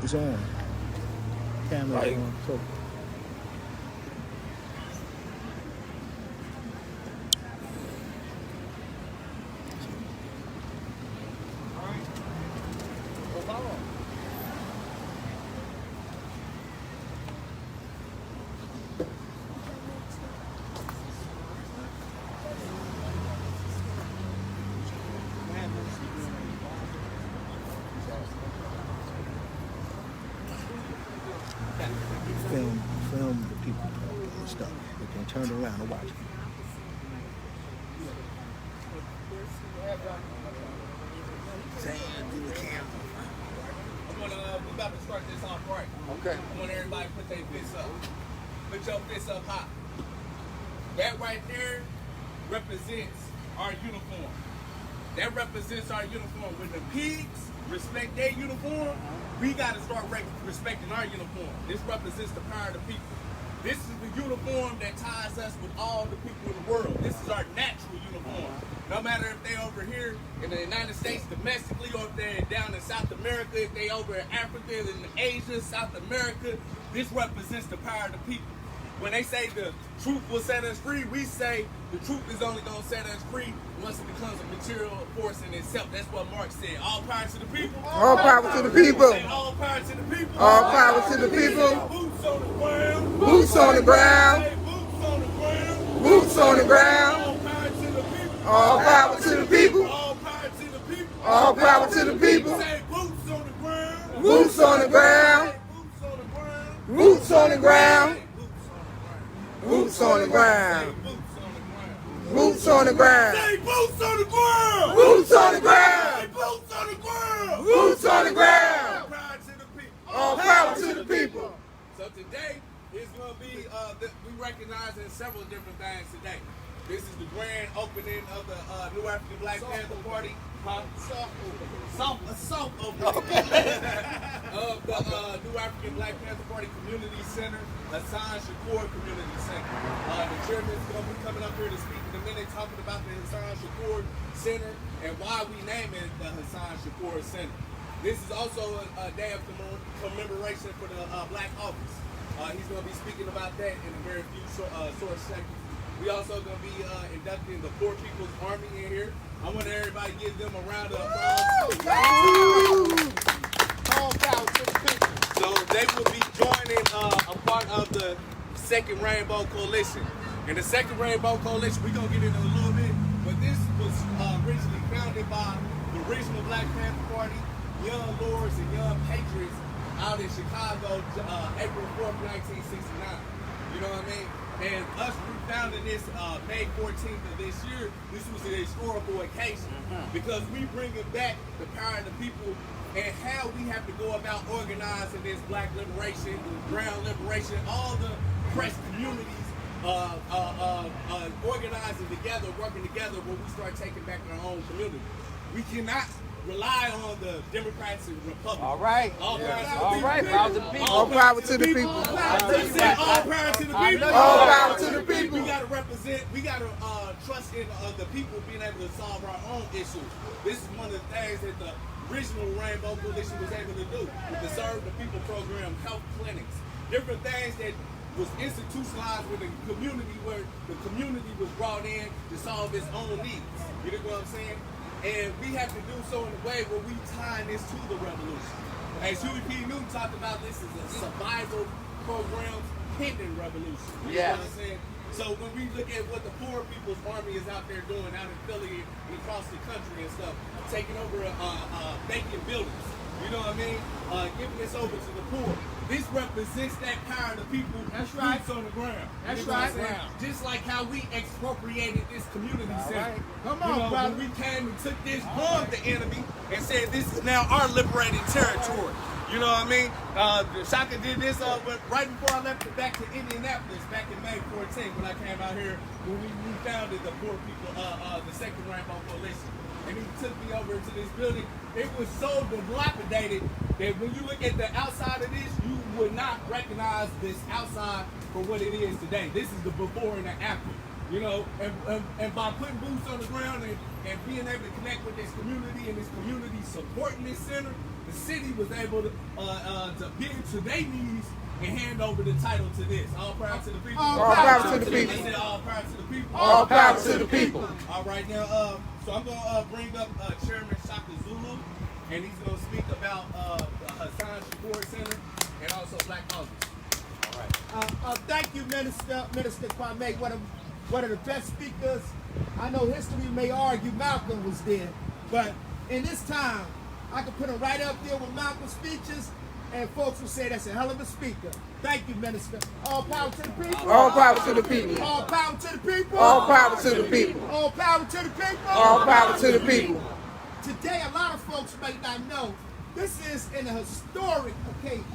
It's on. Camera's Right. on. So, film the people and stuff. They can turn around and watch it. We about to start this off right. Okay. I want everybody to put their fists up. Put your fists up high. That right there represents our uniform. That represents our uniform. When the pigs respect their uniform, we got to start respecting our uniform. This represents the power of the people. This is the uniform that ties us with all the people in the world. This is our natural uniform. No matter if they over here in the United States domestically, or if they're down in South America, if they over in Africa, in Asia, South America, this represents the power of the people. When they say the truth will set us free, we say the truth is only going to set us free once it becomes a material force in itself. That's what Marx said. All power to the people. All power to the people. Say all power to the people. All power to the people. Boots on the ground. Boots on the ground. Say boots on the ground. Boots on the ground. All power to the people. All power to the people. All power to the people. All power to the people. Say boots on the ground. Boots on the ground. Boots on the ground. Boots on the ground. Boots on the ground. Say boots on the ground. Boots on the ground. Say boots on the ground. Boots on the ground. All power to the people. All power to the people. So today is going to be, we recognizing several different things today. This is the grand opening of the New African Black Panther Party. Soft opening of the New African Black Panther Party Community Center, Hasan Shakur Community Center. The chairman is going to be coming up here to speak in a minute, talking about the Hasan Shakur Center and why we name it the Hasan Shakur Center. This is also a day of commemoration for the Black Office. He's going to be speaking about that in a very few short seconds. We also going to be inducting the Poor People's Army in here. I want everybody to give them a round of applause. All power to the people. So they will be joining a part of the Second Rainbow Coalition. And the Second Rainbow Coalition, we're going to get into a little bit, but this was originally founded by the original Black Panther Party, Young Lords and Young Patriots out in Chicago, April 4th, 1969. You know what I mean? And us refounding this May 14th of this year, this was a historical occasion because we bringing back the power of the people and how we have to go about organizing this Black liberation, brown liberation, all the oppressed communities organizing together, working together when we start taking back our own community. We cannot rely on the Democrats and Republicans. All right. All power to the people. All power to the people. All power to the people. All power to the people. We gotta represent. We gotta trust in the people being able to solve our own issues. This is one of the things that the original Rainbow Coalition was able to do with the Serve the People program, health clinics, different things that was institutionalized with the community, where the community was brought in to solve its own needs. You know what I'm saying? And we have to do so in a way where we tie this to the revolution. As Huey P. Newton talked about, this is a survival program, hidden revolution. You know what I'm saying? So when we look at what the Poor People's Army is out there doing, out in Philly and across the country and stuff, taking over vacant buildings, you know what I mean? Giving this over to the poor. This represents that power of the people. That's right. Boots on the ground. That's right. Just like how we expropriated this community center. Right. Come on, brother. When we came and took this from the enemy and said this is now our liberated territory. You know what I mean? Shaka did this right before I left back to Indianapolis back in May 14th when I came out here when we founded the Poor People, the Second Rainbow Coalition. And he took me over to this building. It was so dilapidated that when you look at the outside of this, you would not recognize this outside for what it is today. This is the before and the after. You know, and by putting boots on the ground and being able to connect with this community and this community supporting this center, the city was able to get to their knees and hand over the title to this. All power to the people. All power to the people. I said all power to the people. All power to the people. All right, now, so I'm going to bring up Chairman Shaka Zulu, and he's going to speak about the Hasan Shakur Center and also Black August. All right. Thank you, Minister Kwame, one of the best speakers. I know history may argue Malcolm was there, but in this time, I could put him right up there with Malcolm's speeches, and folks will say that's a hell of a speaker. Thank you, Minister. All power to the people. All power to the people. All power to the people. All power to the people. All power to the people. All power to the people. Today, a lot of folks may not know, this is an historic occasion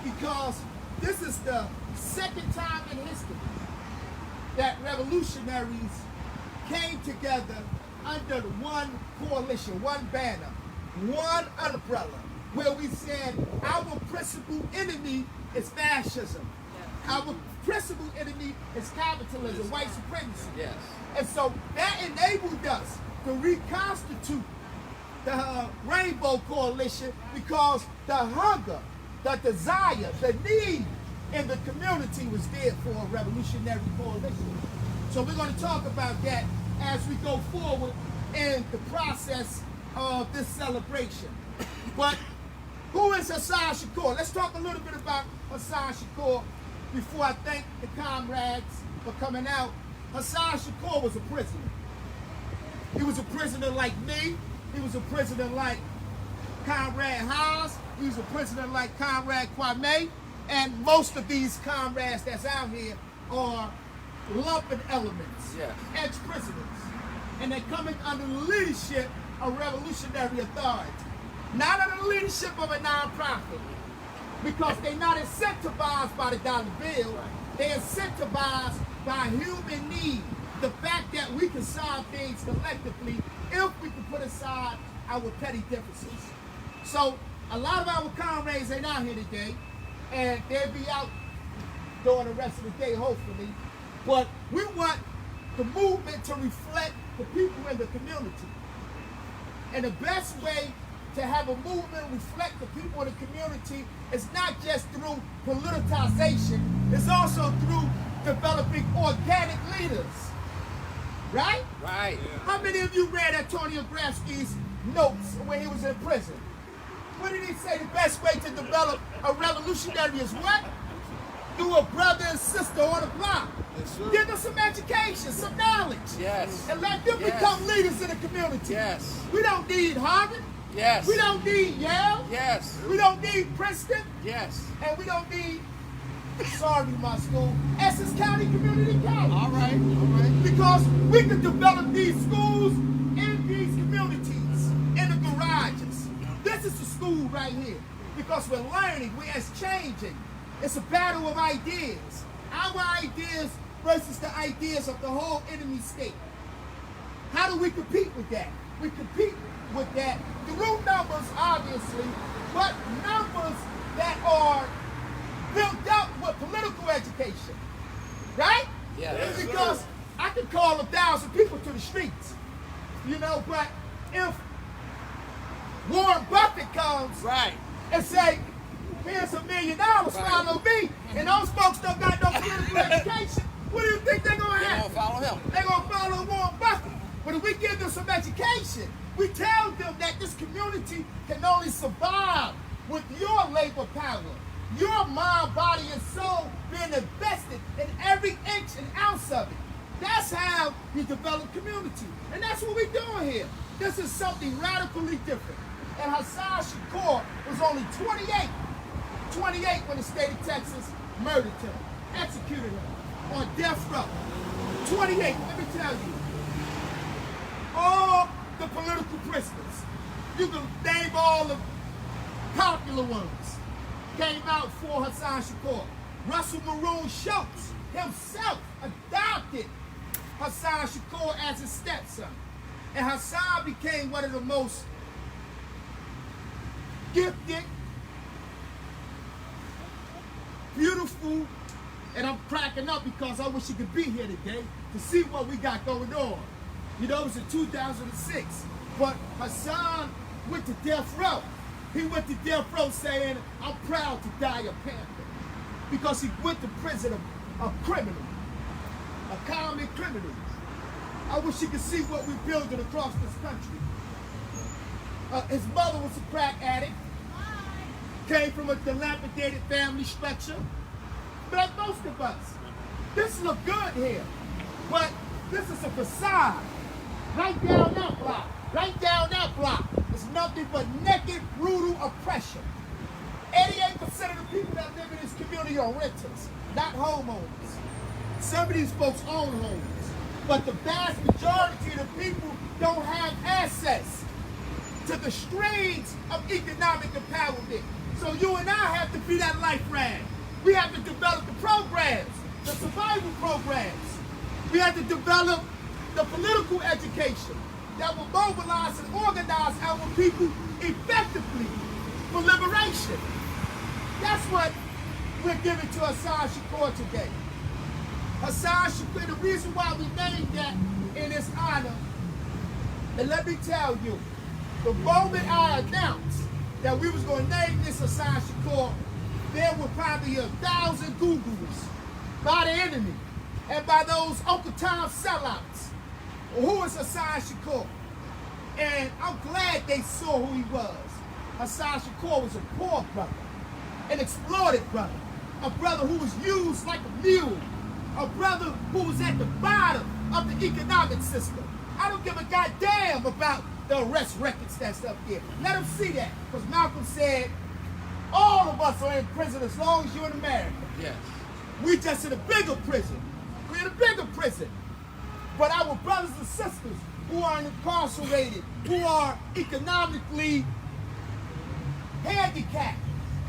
because this is the second time in history that revolutionaries came together under one coalition, one banner, one umbrella, where we said our principal enemy is fascism. Our principal enemy is capitalism, white supremacy. Yes. And so that enabled us to reconstitute the Rainbow Coalition because the hunger, the desire, the need in the community was there for a revolutionary coalition. So we're going to talk about that as we go forward in the process of this celebration. But who is Hasan Shakur? Let's talk a little bit about Hasan Shakur before I thank the comrades for coming out. Hasan Shakur was a prisoner. He was a prisoner like me. He was a prisoner like Comrade Haas. He was a prisoner like Comrade Kwame. And most of these comrades that's out here are lumpen elements, ex-prisoners. And they're coming under the leadership of revolutionary authority. Not under the leadership of a nonprofit. Because they're not incentivized by the dollar bill. They're incentivized by human need. The fact that we can solve things collectively if we can put aside our petty differences. So a lot of our comrades ain't out here today, and they'll be out during the rest of the day, hopefully. But we want the movement to reflect the people in the community. And the best way to have a movement reflect the people in the community is not just through politicization, it's also through developing organic leaders. Right? Right. How many of you read Antonio Gramsci's notes when he was in prison? What did he say? The best way to develop a revolutionary is what? Through a brother and sister on the block. Give them some education, some knowledge. Yes. And let them become leaders in the community. Yes. We don't need Harvard. Yes. We don't need Yale. Yes. We don't need Princeton. Yes. And we don't need, sorry, my school, Essex County Community College. All right. All right. Because we can develop these schools in these communities, in the garages. This is the school right here. Because we're learning, we're exchanging. It's a battle of ideas. Our ideas versus the ideas of the whole enemy state. How do we compete with that? We compete with that through numbers, obviously, but numbers that are built up with political education. Right? Yes. Because I could call 1,000 people to the streets, you know, but if Warren Buffett comes and say, here's $1 million, follow me, and those folks don't got no political education, what do you think they're going to have? They're going to follow him. They're going to follow Warren Buffett. But if we give them some education, we tell them that this community can only survive with your labor power, your mind, body, and soul being invested in every inch and ounce of it. That's how you develop community. And that's what we're doing here. This is something radically different. And Hasan Shakur was only 28 when the state of Texas murdered him, executed him on death row. 28, let me tell you. All the political prisoners, you can name all the popular ones, came out for Hasan Shakur. Russell Maroon Schultz himself adopted Hasan Shakur as his stepson. And Hasan became one of the most gifted, beautiful, and I'm cracking up because I wish you could be here today to see what we got going on. You know, it was in 2006, but Hasan went to death row. He went to death row saying, I'm proud to die a Panther. Because he went to prison a criminal, a common criminal. I wish you could see what we're building across this country. His mother was a crack addict, came from a dilapidated family structure. But like most of us, this look good here, but this is a facade. Right down that block, right down that block, it's nothing but naked, brutal oppression. 88% of the people that live in this community are renters, not homeowners. Some of these folks own homes, but the vast majority of the people don't have access to the streams of economic empowerment. So you and I have to be that life raft. We have to develop the programs, the survival programs. We have to develop the political education that will mobilize and organize our people effectively for liberation. That's what we're giving to Hasan Shakur today. Hasan Shakur, the reason why we named that in his honor, and let me tell you, the moment I announced that we was going to name this Hasan Shakur, there were probably 1,000 Googles by the enemy and by those Uncle Tom sellouts. Who is Hasan Shakur? And I'm glad they saw who he was. Hasan Shakur was a poor brother, an exploited brother, a brother who was used like a mule, a brother who was at the bottom of the economic system. I don't give a goddamn about the arrest records that's up there. Let them see that, because Malcolm said, all of us are in prison as long as you're in America. Yes. We just in a bigger prison. We're in a bigger prison. But our brothers and sisters who are incarcerated, who are economically handicapped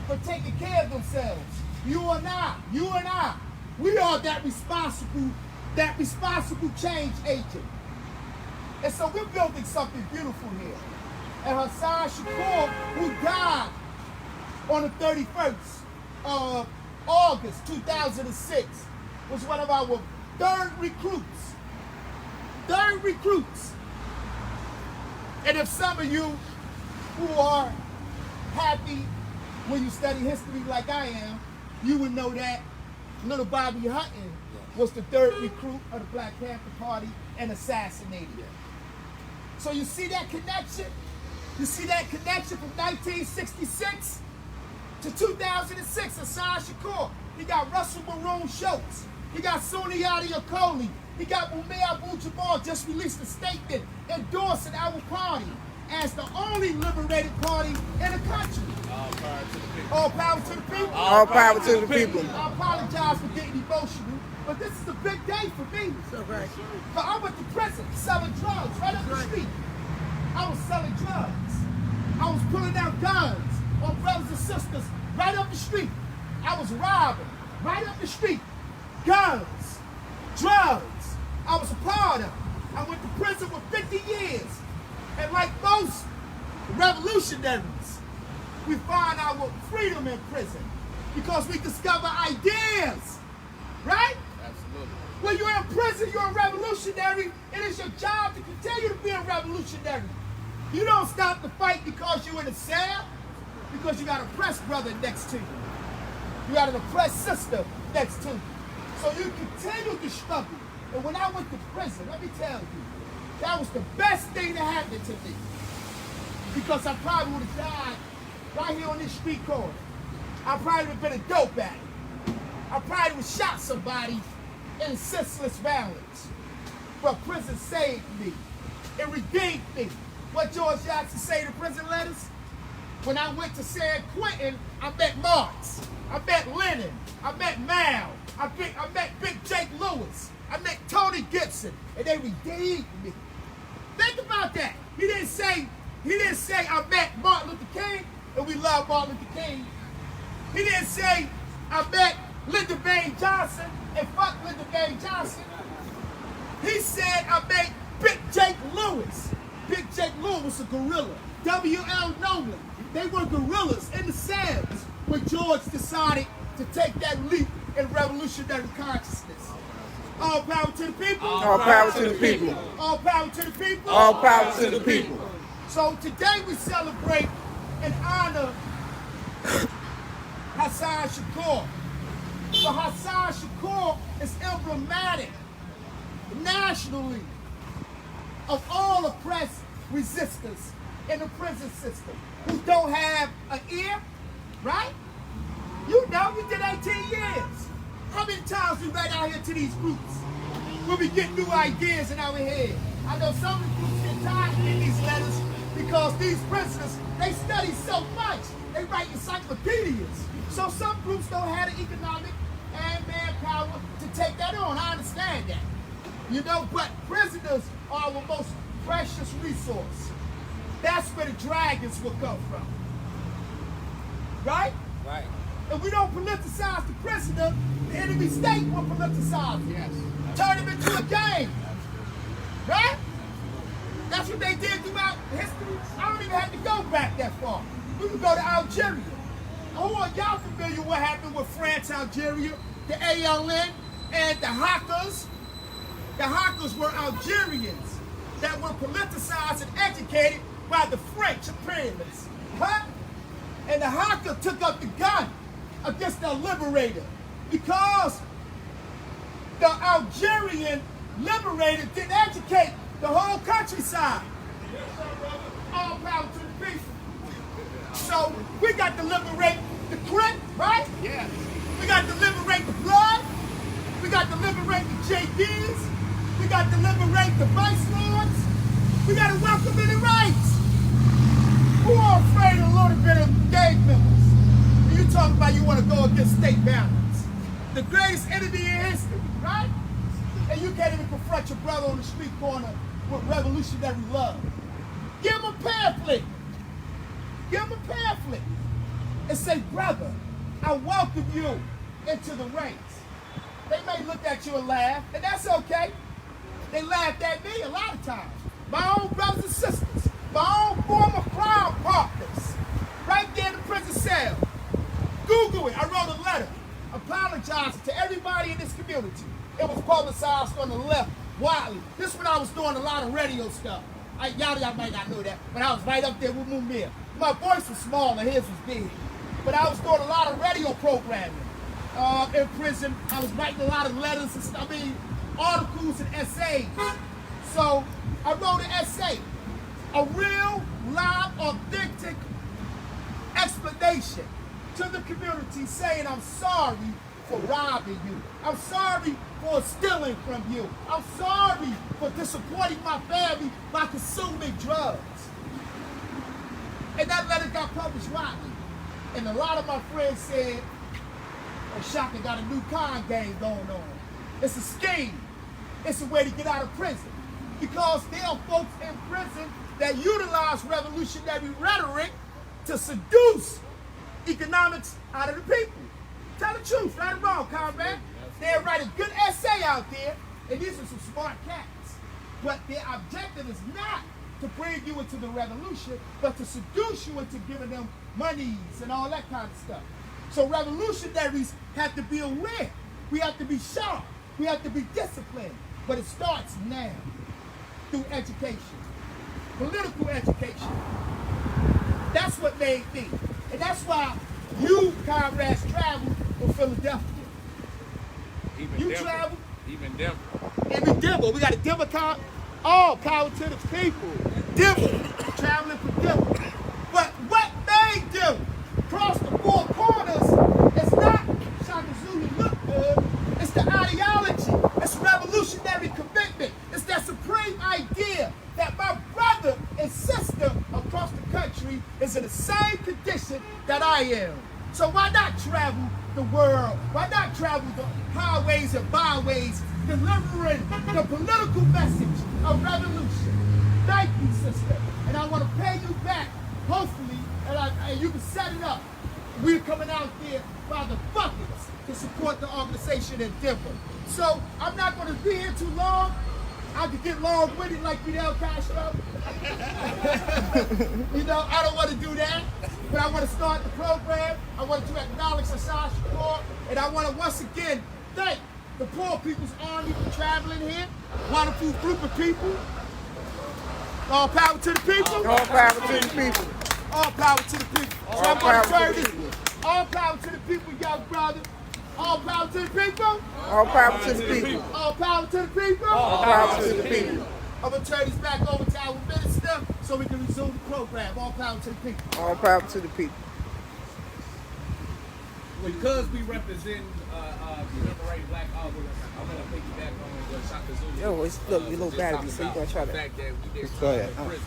for taking care of themselves, you and I, we are that responsible change agent. And so we're building something beautiful here. And Hasan Shakur, who died on the 31st of August 2006, was one of our third recruits. And if some of you who are happy when you study history like I am, you would know that little Bobby Hutton was the third recruit of the Black Panther Party and assassinated. So you see that connection? You see that connection from 1966 to 2006, Hasan Shakur. He got Russell Maroon Schultz. He got Suni Yadi Akoli. He got Mumia Abu-Jamal just released a statement endorsing our party as the only liberated party in the country. All power to the people. All power to the people. I apologize for getting emotional, but this is a big day for me. So right. But I went to prison selling drugs right up the street. I was selling drugs. I was pulling out guns on brothers and sisters right up the street. I was robbing right up the street. Guns, drugs. I was a part of it. I went to prison for 50 years. And like most revolutionaries, we find our freedom in prison because we discover ideas, right? Absolutely. When you're in prison, you're a revolutionary. It is your job to continue to be a revolutionary. You don't stop the fight because you're in a cell, because you got an oppressed brother next to you. You got an oppressed sister next to you. So you continue to struggle. And when I went to prison, let me tell you, that was the best thing that happened to me. Because I probably would have died right here on this street corner. I probably would have been a dope addict. I probably would have shot somebody in senseless violence. But prison saved me. It redeemed me. What George Jackson say to prison letters? When I went to San Quentin, I met Marx. I met Lenin. I met Mao. I met Big Jake Lewis. I met Tony Gibson. And they redeemed me. Think about that. He didn't say I met Martin Luther King and we love Martin Luther King. He didn't say I met Lyndon Baines Johnson and fuck Lyndon Baines Johnson. He said I met Big Jake Lewis. Big Jake Lewis was a gorilla. W.L. Nolan. They were gorillas in the cells when George decided to take that leap in revolutionary consciousness. All power to the people. All power to the people. All power to the people. All power to the people. So today we celebrate and honor Hasan Shakur. But Hasan Shakur is emblematic nationally of all oppressed resistors in the prison system who don't have an ear, right? You know, you did 18 years. How many times we write out here to these groups when we get new ideas in our head? I know some of the groups get tired of getting these letters because these prisoners, they study so much. They write encyclopedias. So some groups don't have the economic and manpower to take that on. I understand that. You know, but prisoners are our most precious resource. That's where the dragons will come from. Right? Right. If we don't politicize the prisoner, the enemy state will politicize it. Yes. Turn him into a game. Right? That's what they did throughout history. I don't even have to go back that far. We can go to Algeria. Who are y'all familiar with what happened with France, Algeria, the ALN, and the Hackers? The Hackers were Algerians that were politicized and educated by the French imperialists. Huh? And the Hacker took up the gun against the liberator because the Algerian liberator didn't educate the whole countryside. All power to the people. So we got to liberate the Crip, right? Yeah. We got to liberate the Blood. We got to liberate the JDs. We got to liberate the Vice Lords. We got to welcome in the rights. Who are afraid of a little bit of gang members? And you talking about you want to go against state balance. The greatest enemy in history, right? And you can't even confront your brother on the street corner with revolutionary love. Give him a pamphlet. Give him a pamphlet. And say, brother, I welcome you into the ranks. They may look at you and laugh, and that's okay. They laughed at me a lot of times. My own brothers and sisters, my own former crime partners, right there in the prison cell. Google it. I wrote a letter apologizing to everybody in this community. It was publicized on the left widely. This is when I was doing a lot of radio stuff. Y'all might not know that, but I was right up there with Mumir. My voice was small and his was big. But I was doing a lot of radio programming in prison. I was writing a lot of letters and stuff, articles and essays. So I wrote an essay, a real, live, authentic explanation to the community saying I'm sorry for robbing you. I'm sorry for stealing from you. I'm sorry for disappointing my family by consuming drugs. And that letter got published widely. And a lot of my friends said, oh, Shaka got a new con game going on. It's a scheme. It's a way to get out of prison. Because there are folks in prison that utilize revolutionary rhetoric to seduce economics out of the people. Tell the truth, right or wrong, comrade. They'll write a good essay out there, and these are some smart cats. But their objective is not to bring you into the revolution, but to seduce you into giving them monies and all that kind of stuff. So revolutionaries have to be aware. We have to be sharp. We have to be disciplined. But it starts now through education, political education. That's what made me. And that's why you, comrades, travel from Philadelphia. Even You Denver. travel. Even Denver. Even Denver. We got a Denver car. All power to the people. Denver. Traveling from Denver. But what made Denver cross the four corners is not Shaka Zulu look good. It's the ideology. It's revolutionary commitment. It's that supreme idea that my brother and sister across the country is in the same condition that I am. So why not travel the world? Why not travel the highways and byways, delivering the political message of revolution? Thank you, sister. And I want to pay you back, hopefully, and you can set it up. We're coming out there by the buckets to support the organization in Denver. So I'm not going to be here too long. I could get long-winded like Fidel Castro. You know, I don't want to do that. But I want to start the program. I want to acknowledge Hasan Shakur. And I want to once again thank the Poor People's Army for traveling here. Wonderful group of people. All power to the people. All power to the people. All power to the people. So I'm power going to to turn the this. people. All power to the people, young brother. All power to the people. All power to the people. All power to the people. All power to the people. I'm going to turn this back over to our minister so we can resume the program. All power to the people. All power to the people. Because we represent commemorated black authors, I'm gonna piggyback on what Shaka Zulu. Yo, it's look, your little just battery, talked so you about gonna try the to. fact that we did Go ahead. in prison.